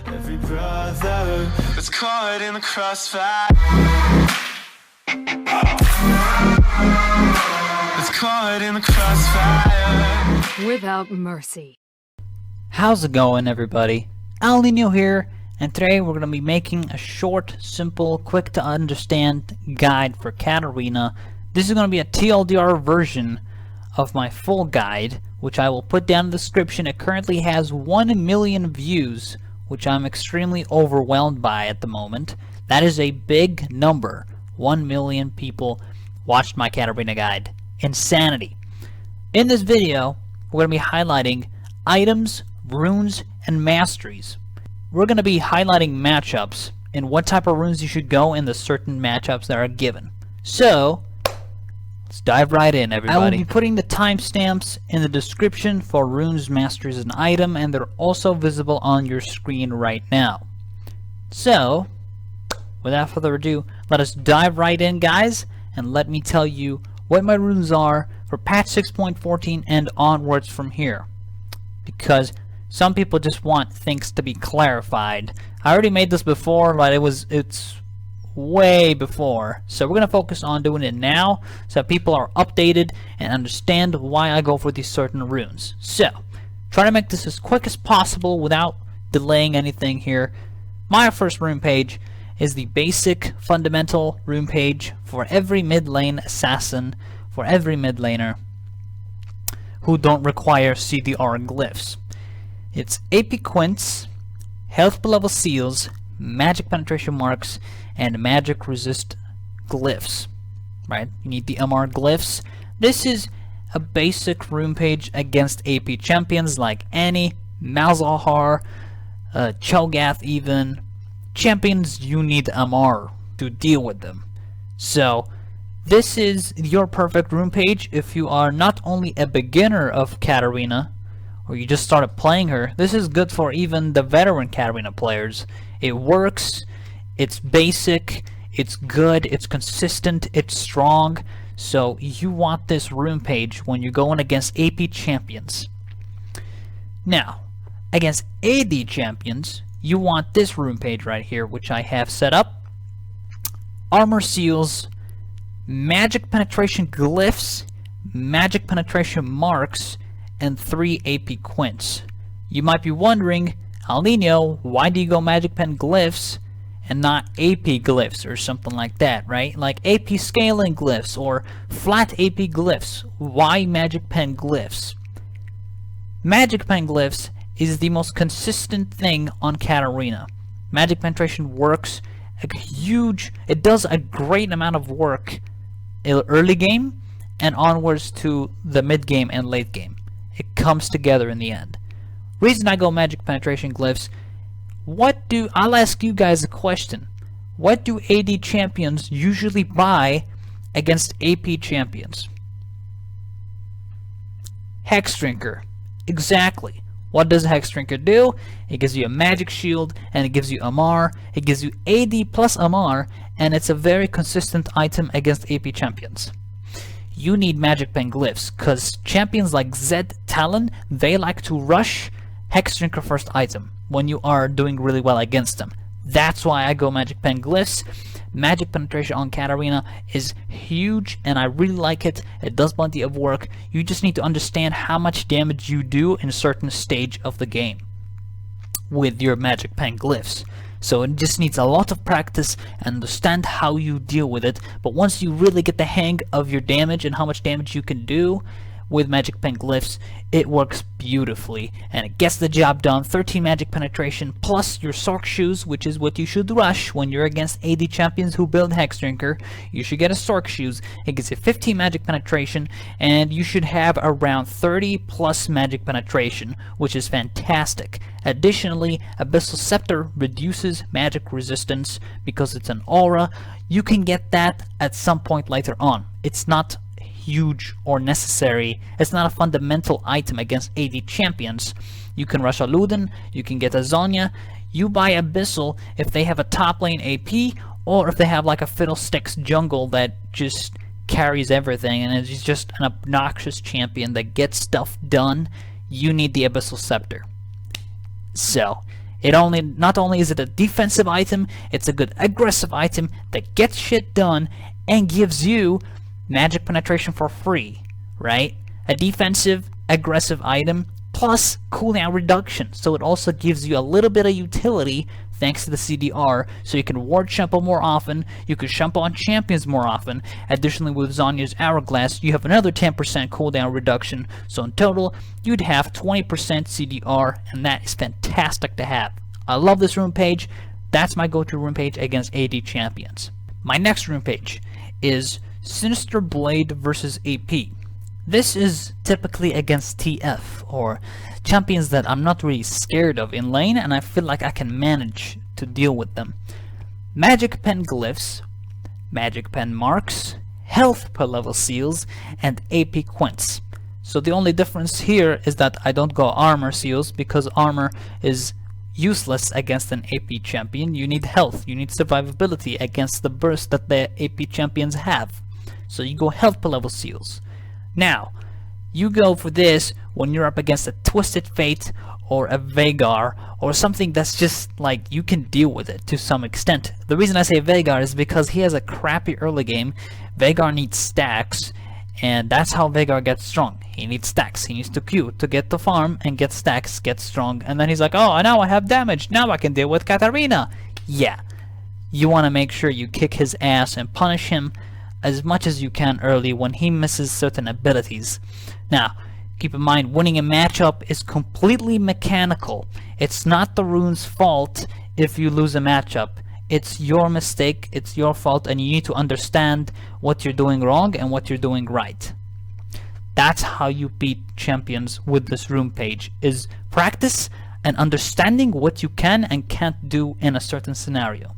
every brother that's caught in the crossfire. That's caught in the crossfire. Without mercy. How's it going, everybody? Alninio here, and today we're going to be making a short, simple, quick to understand guide for Katarina. This is going to be a TLDR version of my full guide, which I will put down in the description. It currently has 1 million views, which I'm extremely overwhelmed by at the moment. That is a big number. 1 million people watched my Katarina guide. Insanity. In this video, we're going to be highlighting items, runes, and masteries. We're going to be highlighting matchups and what type of runes you should go in the certain matchups that are given. So, let's dive right in, everybody. I will be putting the timestamps in the description for runes, masteries, and item, and they're also visible on your screen right now. So, without further ado, let us dive right in, guys, and let me tell you what my runes are for patch 6.14 and onwards from here. Because some people just want things to be clarified. I already made this before, but it's way before. So we're going to focus on doing it now so that people are updated and understand why I go for these certain runes. So, try to make this as quick as possible without delaying anything here. My first rune page is the basic fundamental rune page for every mid lane assassin, for every mid laner who don't require CDR glyphs. It's AP Quints, health per level seals, magic penetration marks, and magic resist glyphs. Right? You need the MR glyphs. This is a basic rune page against AP champions like Annie, Malzahar, Cho'Gath even. Champions, you need MR to deal with them. So, this is your perfect rune page if you are not only a beginner of Katarina, or you just started playing her. This is good for even the veteran Katarina players. It works, it's basic, it's good, it's consistent, it's strong. So you want this rune page when you're going against AP champions. Now, against AD champions, you want this rune page right here, which I have set up. Armor seals, magic penetration glyphs, magic penetration marks, and 3 AP Quints. You might be wondering, Alninio, why do you go magic pen glyphs and not AP glyphs or something like that, right? Like AP scaling glyphs or flat AP glyphs. Why magic pen glyphs? Magic pen glyphs is the most consistent thing on Katarina. Magic penetration works it does a great amount of work early game and onwards to the mid game and late game. It comes together in the end. Reason I go magic penetration glyphs, I'll ask you guys a question. What do AD champions usually buy against AP champions? Hex Drinker. Exactly. What does a Hex Drinker do? It gives you a magic shield, and it gives you MR. It gives you AD plus MR, and it's a very consistent item against AP champions. You need magic pen glyphs, because champions like Zed Talon, they like to rush Hex Drinker first item when you are doing really well against them. That's why I go magic pen glyphs. Magic penetration on Katarina is huge, and I really like it. It does plenty of work. You just need to understand how much damage you do in a certain stage of the game with your magic pen glyphs. So it just needs a lot of practice and understand how you deal with it. But once you really get the hang of your damage and how much damage you can do with magic pen glyphs, it works beautifully and it gets the job done. 13 magic penetration plus your Sork shoes, which is what you should rush when you're against AD champions who build Hex Drinker. You should get a Sork shoes. It gives you 15 magic penetration, and you should have around 30 plus magic penetration, which is fantastic. Additionally, Abyssal Scepter reduces magic resistance because it's an aura. You can get that at some point later on. It's not huge or necessary. It's not a fundamental item against AD champions. You can rush a Luden, you can get a Zonya. You buy Abyssal if they have a top lane AP, or if they have like a Fiddlesticks jungle that just carries everything and is just an obnoxious champion that gets stuff done. You need the Abyssal Scepter. So, Not only is it a defensive item, it's a good aggressive item that gets shit done and gives you magic penetration for free, right? A defensive, aggressive item plus cooldown reduction, so it also gives you a little bit of utility thanks to the CDR, so you can ward shampoo more often, you can shampoo on champions more often. Additionally, with Zhonya's Hourglass, you have another 10% cooldown reduction, so in total, you'd have 20% CDR, and that is fantastic to have. I love this rune page. That's my go-to rune page against AD champions. My next rune page is Sinister Blade versus AP. This is typically against TF, or champions that I'm not really scared of in lane, and I feel like I can manage to deal with them. Magic Pen Glyphs, Magic Pen Marks, Health per level seals, and AP Quints. So the only difference here is that I don't go armor seals, because armor is useless against an AP champion. You need health, you need survivability against the burst that the AP champions have. So you go health per level seals. Now, you go for this when you're up against a Twisted Fate or a Veigar or something that's just like you can deal with it to some extent. The reason I say Veigar is because he has a crappy early game. Veigar needs stacks, and that's how Veigar gets strong. He needs stacks. He needs to queue to get the farm and get stacks, get strong, and then he's like, oh, now I have damage. Now I can deal with Katarina. Yeah, you want to make sure you kick his ass and punish him as much as you can early when he misses certain abilities. Now, keep in mind, winning a matchup is completely mechanical. It's not the rune's fault if you lose a matchup. It's your mistake, it's your fault, and you need to understand what you're doing wrong and what you're doing right. That's how you beat champions with this rune page, is practice and understanding what you can and can't do in a certain scenario.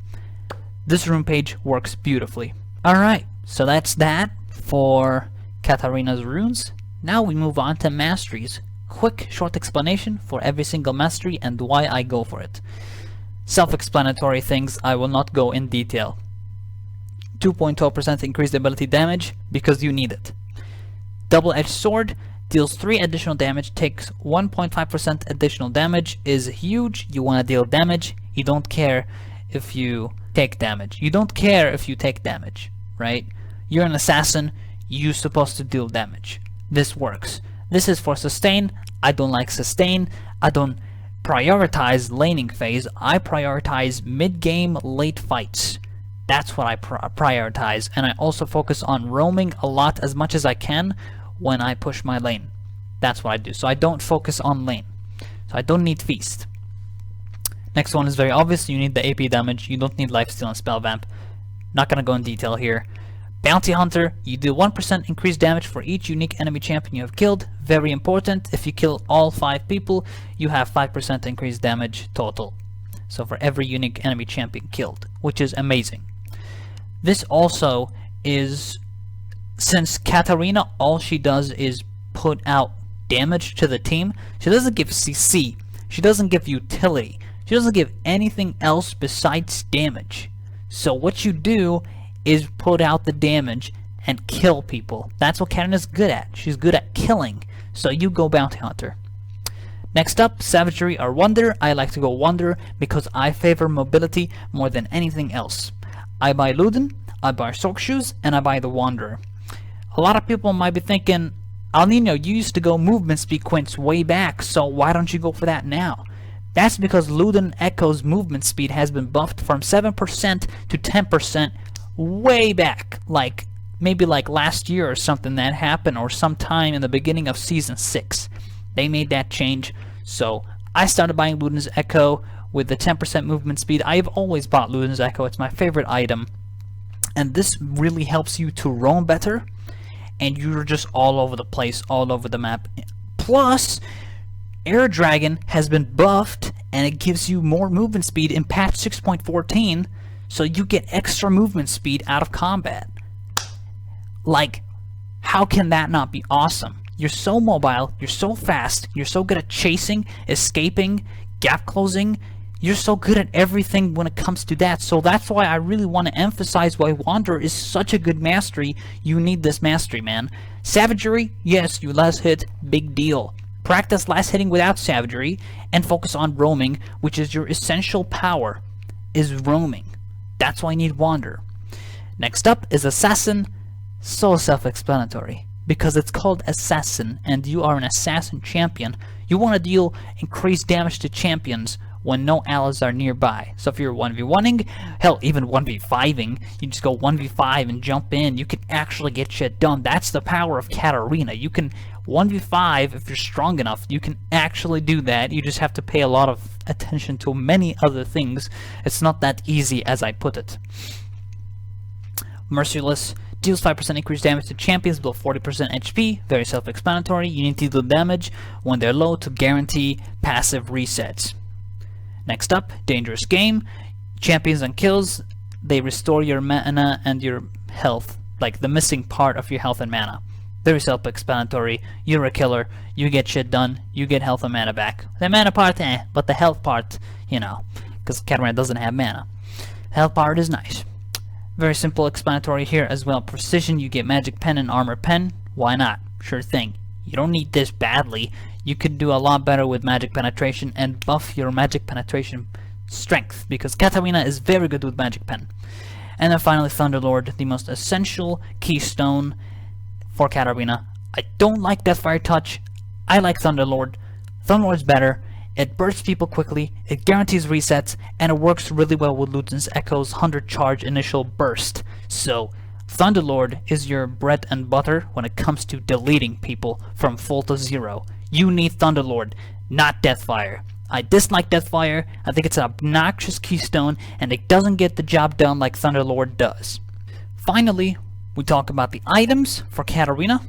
This rune page works beautifully. Alright, so that's that for Katarina's runes. Now we move on to masteries. Quick, short explanation for every single mastery and why I go for it. Self-explanatory things, I will not go in detail. 2.12% increased ability damage because you need it. Double-edged sword deals 3 additional damage, takes 1.5% additional damage, is huge. You want to deal damage. You don't care if you take damage. You don't care if you take damage, right? You're an assassin, you're supposed to deal damage. This works. This is for sustain. I don't like sustain. I don't prioritize laning phase. I prioritize mid-game late fights. That's what I prioritize, and I also focus on roaming a lot, as much as I can when I push my lane. That's what I do. So I don't focus on lane. So I don't need feast. Next one is very obvious. You need the AP damage. You don't need lifesteal and spell vamp. Not gonna go in detail here. Bounty Hunter, you do 1% increased damage for each unique enemy champion you have killed. Very important. If you kill all 5 people, you have 5% increased damage total. So for every unique enemy champion killed, which is amazing. This also is, since Katarina, all she does is put out damage to the team. She doesn't give CC. She doesn't give utility. She doesn't give anything else besides damage. So what you do is put out the damage and kill people. That's what Katarina's good at. She's good at killing. So you go Bounty Hunter. Next up, Savagery or Wonder. I like to go Wonder because I favor mobility more than anything else. I buy Luden, I buy Soak Shoes, and I buy the Wanderer. A lot of people might be thinking, Alninio, you used to go movement speed quints way back, so why don't you go for that now? That's because Luden Echo's movement speed has been buffed from 7% to 10% way back, like maybe like last year or something that happened, or sometime in the beginning of season 6. They made that change, so I started buying Luden's Echo with the 10% movement speed. I've always bought Luden's Echo. It's my favorite item, and this really helps you to roam better, and you're just all over the place, all over the map. Plus, Air Dragon has been buffed, and it gives you more movement speed in patch 6.14, so you get extra movement speed out of combat. Like, how can that not be awesome? You're so mobile, you're so fast, you're so good at chasing, escaping, gap closing. You're so good at everything when it comes to that. So that's why I really want to emphasize why Wanderer is such a good mastery. You need this mastery, man. Savagery, yes, you less hit, big deal. Practice last hitting without savagery, and focus on roaming, which is your essential power, is roaming. That's why you need Wander. Next up is Assassin, so self-explanatory. Because it's called Assassin, and you are an Assassin champion, you want to deal increased damage to champions when no allies are nearby. So if you're 1v1ing, hell, even 1v5ing, you just go 1v5 and jump in, you can actually get shit done. That's the power of Katarina. You can 1v5, if you're strong enough, you can actually do that. You just have to pay a lot of attention to many other things. It's not that easy as I put it. Merciless deals 5% increased damage to champions below 40% HP. Very self-explanatory. You need to deal damage when they're low to guarantee passive resets. Next up, Dangerous Game. Champions and kills, they restore your mana and your health, like the missing part of your health and mana. Very self-explanatory. You're a killer, you get shit done, you get health and mana back. The mana part, but the health part, you know, because Katarina doesn't have mana. Health part is nice. Very simple explanatory here as well. Precision, you get Magic Pen and Armor Pen. Why not? Sure thing. You don't need this badly. You could do a lot better with Magic Penetration and buff your Magic Penetration strength, because Katarina is very good with Magic Pen. And then finally Thunderlord, the most essential keystone for Katarina. I don't like Deathfire Touch. I like Thunderlord. Thunderlord's better. It bursts people quickly, it guarantees resets, and it works really well with Luden's Echo's 100 charge initial burst. So Thunderlord is your bread and butter when it comes to deleting people from full to zero. You need Thunderlord, not Deathfire. I dislike Deathfire. I think it's an obnoxious keystone, and it doesn't get the job done like Thunderlord does. Finally, we talk about the items for Katarina.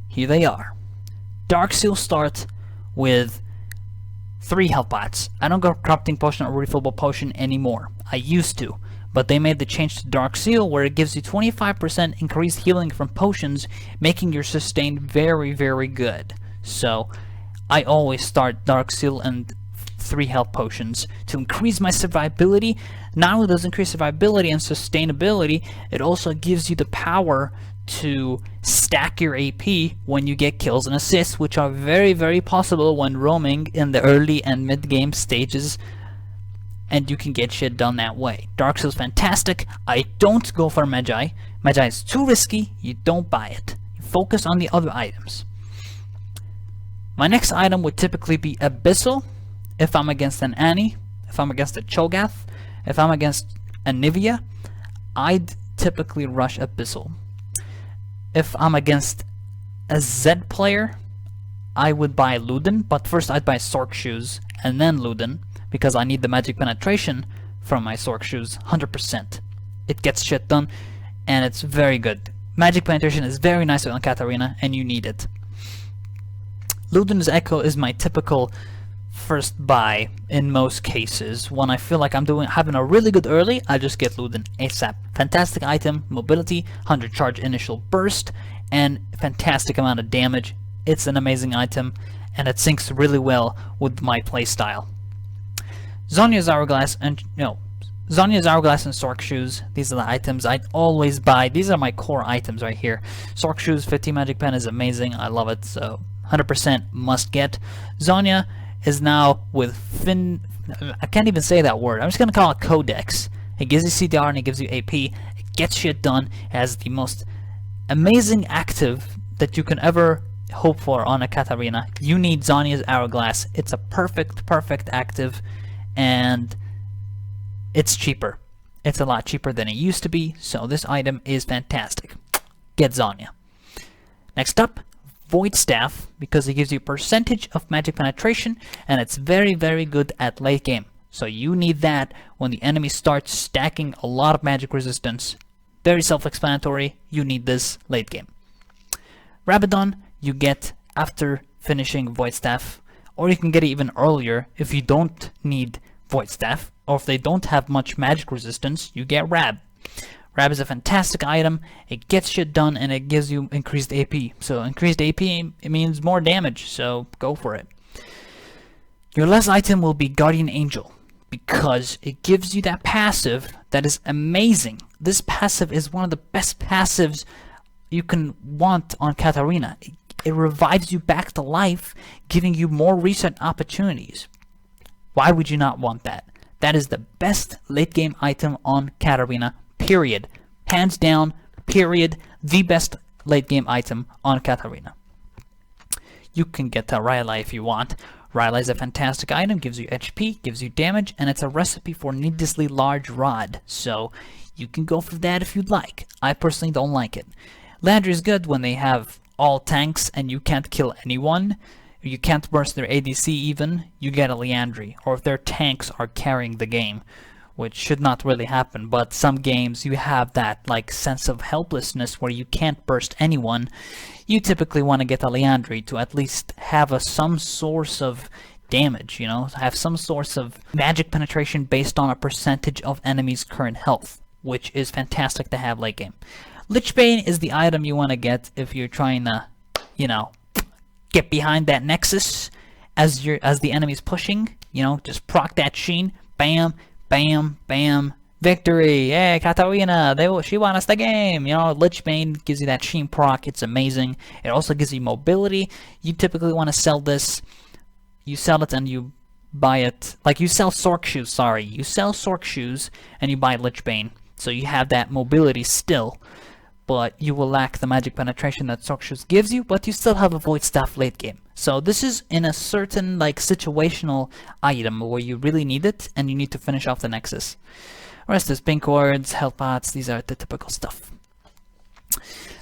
Here they are. Dark Seal starts with 3 health pots. I don't go Corrupting Potion or Refillable Potion anymore. I used to, but they made the change to Dark Seal where it gives you 25% increased healing from potions, making your sustain very, very good. So I always start Dark Seal and 3 health potions to increase my survivability. Not only does it increase survivability and sustainability, it also gives you the power to stack your AP when you get kills and assists, which are very, very possible when roaming in the early and mid-game stages, and you can get shit done that way. Dark Seal is fantastic. I don't go for Magi. Magi is too risky. You don't buy it. You focus on the other items. My next item would typically be Abyssal, if I'm against an Annie, if I'm against a Cho'Gath, if I'm against a Nivea, I'd typically rush Abyssal. If I'm against a Zed player, I would buy Luden, but first I'd buy Sork Shoes and then Luden, because I need the Magic Penetration from my Sork Shoes 100%. It gets shit done, and it's very good. Magic Penetration is very nice on Katarina, and you need it. Luden's Echo is my typical first buy in most cases. When I feel like I'm having a really good early, I just get Luden ASAP. Fantastic item, mobility, 100 charge initial burst, and fantastic amount of damage. It's an amazing item, and it syncs really well with my playstyle. Zhonya's Hourglass and Sork Shoes, these are the items I'd always buy. These are my core items right here. Sork Shoes, 50 Magic Pen is amazing, I love it, so 100% must get. Zhonya is now with I can't even say that word. I'm just gonna call it Codex. It gives you CDR and it gives you AP. It gets shit done. It has the most amazing active that you can ever hope for on a Katarina. You need Zhonya's Hourglass. It's a perfect active, and it's cheaper. It's a lot cheaper than it used to be, so this item is fantastic. Get Zhonya. Next up, Void Staff, because it gives you percentage of Magic Penetration, and it's very, very good at late game. So you need that when the enemy starts stacking a lot of magic resistance. Very self-explanatory, you need this late game. Rabadon you get after finishing Void Staff, or you can get it even earlier if you don't need Void Staff, or if they don't have much magic resistance, you get Rab. Rab is a fantastic item, it gets shit done, and it gives you increased AP. So increased AP, it means more damage, so go for it. Your last item will be Guardian Angel, because it gives you that passive that is amazing. This passive is one of the best passives you can want on Katarina. it revives you back to life, giving you more reset opportunities. Why would you not want that? That is the best late game item on Katarina, period. Hands down, period, the best late game item on Katarina. You can get to Ryla if you want. Ryla is a fantastic item, gives you HP, gives you damage, and it's a recipe for needlessly large rod. So you can go for that if you'd like. I personally don't like it. Landry is good when they have all tanks and you can't kill anyone. You can't burst their ADC even. You get a Leandry. Or if their tanks are carrying the game, which should not really happen, but some games you have that like sense of helplessness where you can't burst anyone. You typically want to get a Leandry to at least have some source of damage, you know, have some source of magic penetration based on a percentage of enemies' current health, which is fantastic to have late game. Lichbane is the item you want to get if you're trying to, you know, get behind that Nexus as the enemy's pushing, you know, just proc that Sheen, bam, bam, bam, victory, hey, Katarina, she won us the game, you know. Lichbane gives you that Sheen proc, it's amazing. It also gives you mobility. You typically want to sell this, you sell it and you buy it, like you sell Sork Shoes, sorry, you sell Sork Shoes and you buy Lichbane, so you have that mobility still, but you will lack the magic penetration that Sork Shoes gives you, but you still have a Void Staff late game. So this is in a certain like situational item where you really need it and you need to finish off the Nexus. Rest is pink wards, health pots, these are the typical stuff.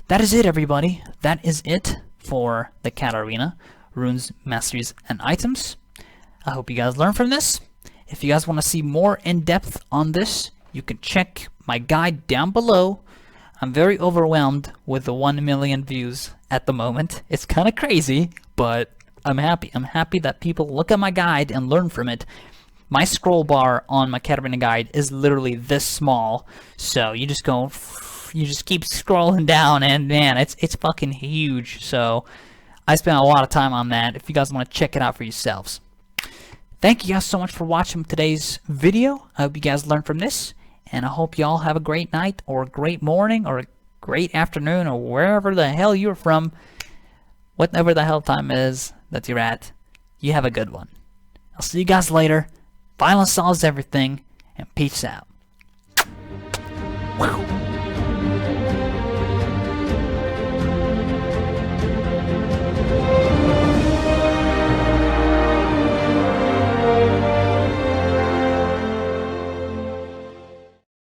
That is it, everybody. That is it for the Katarina runes, masteries, and items. I hope you guys learned from this. If you guys want to see more in depth on this, you can check my guide down below. I'm very overwhelmed with the 1 million views at the moment. It's kind of crazy, but I'm happy. I'm happy that people look at my guide and learn from it. My scroll bar on my Katarina guide is literally this small, so you just keep scrolling down, and man, it's fucking huge. So I spent a lot of time on that. If you guys want to check it out for yourselves. Thank you guys so much for watching today's video. I hope you guys learned from this. And I hope y'all have a great night, or a great morning, or a great afternoon, or wherever the hell you're from. Whatever the hell time is that you're at, you have a good one. I'll see you guys later. Violence solves everything, and peace out.